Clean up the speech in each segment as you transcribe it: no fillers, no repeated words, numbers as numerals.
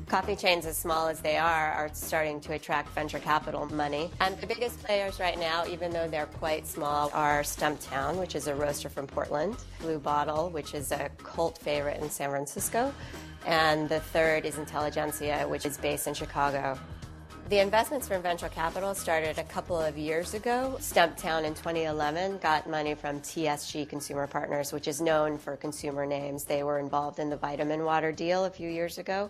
Coffee chains, as small as they are starting to attract venture capital money. And the biggest players right now, even though they're quite small, are Stumptown, which is a roaster from Portland, Blue Bottle, which is a cult favorite in San Francisco, and the third is Intelligentsia, which is based in Chicago. The investments from venture capital started a couple of years ago. Stumptown in 2011 got money from TSG Consumer Partners, which is known for consumer names. They were involved in the vitamin water deal a few years ago.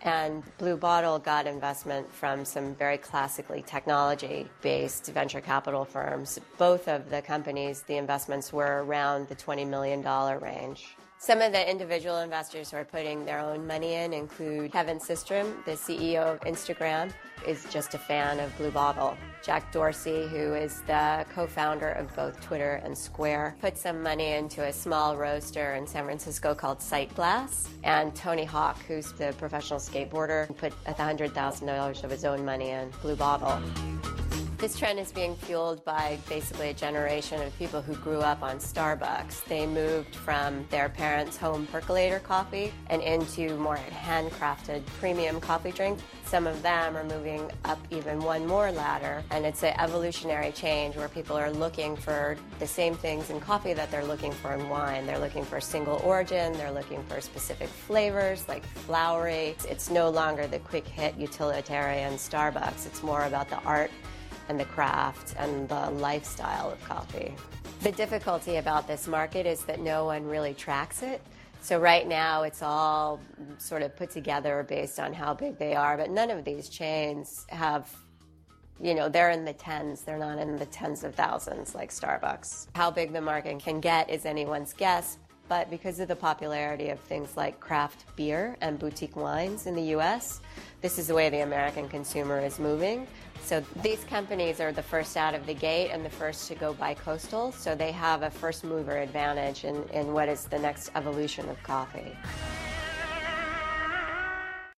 And Blue Bottle got investment from some very classically technology-based venture capital firms. Both of the companies, the investments were around the $20 million range. Some of the individual investors who are putting their own money in include Kevin Systrom, the CEO of Instagram, is just a fan of Blue Bottle. Jack Dorsey, who is the co-founder of both Twitter and Square, put some money into a small roaster in San Francisco called Sightglass. And Tony Hawk, who's the professional skateboarder, put $100,000 of his own money in Blue Bottle. This trend is being fueled by basically a generation of people who grew up on Starbucks. They moved from their parents' home percolator coffee and into more handcrafted premium coffee drinks. Some of them are moving up even one more ladder, and it's an evolutionary change where people are looking for the same things in coffee that they're looking for in wine. They're looking for single origin, they're looking for specific flavors like flowery. It's no longer the quick hit utilitarian Starbucks. It's more about the art and the craft and the lifestyle of coffee. The difficulty about this market is that no one really tracks it. So right now it's all sort of put together based on how big they are, but none of these chains have, they're in the tens, they're not in the tens of thousands like Starbucks. How big the market can get is anyone's guess, but because of the popularity of things like craft beer and boutique wines in the US, this is the way the American consumer is moving. So these companies are the first out of the gate and the first to go bi-coastal, so they have a first mover advantage in what is the next evolution of coffee.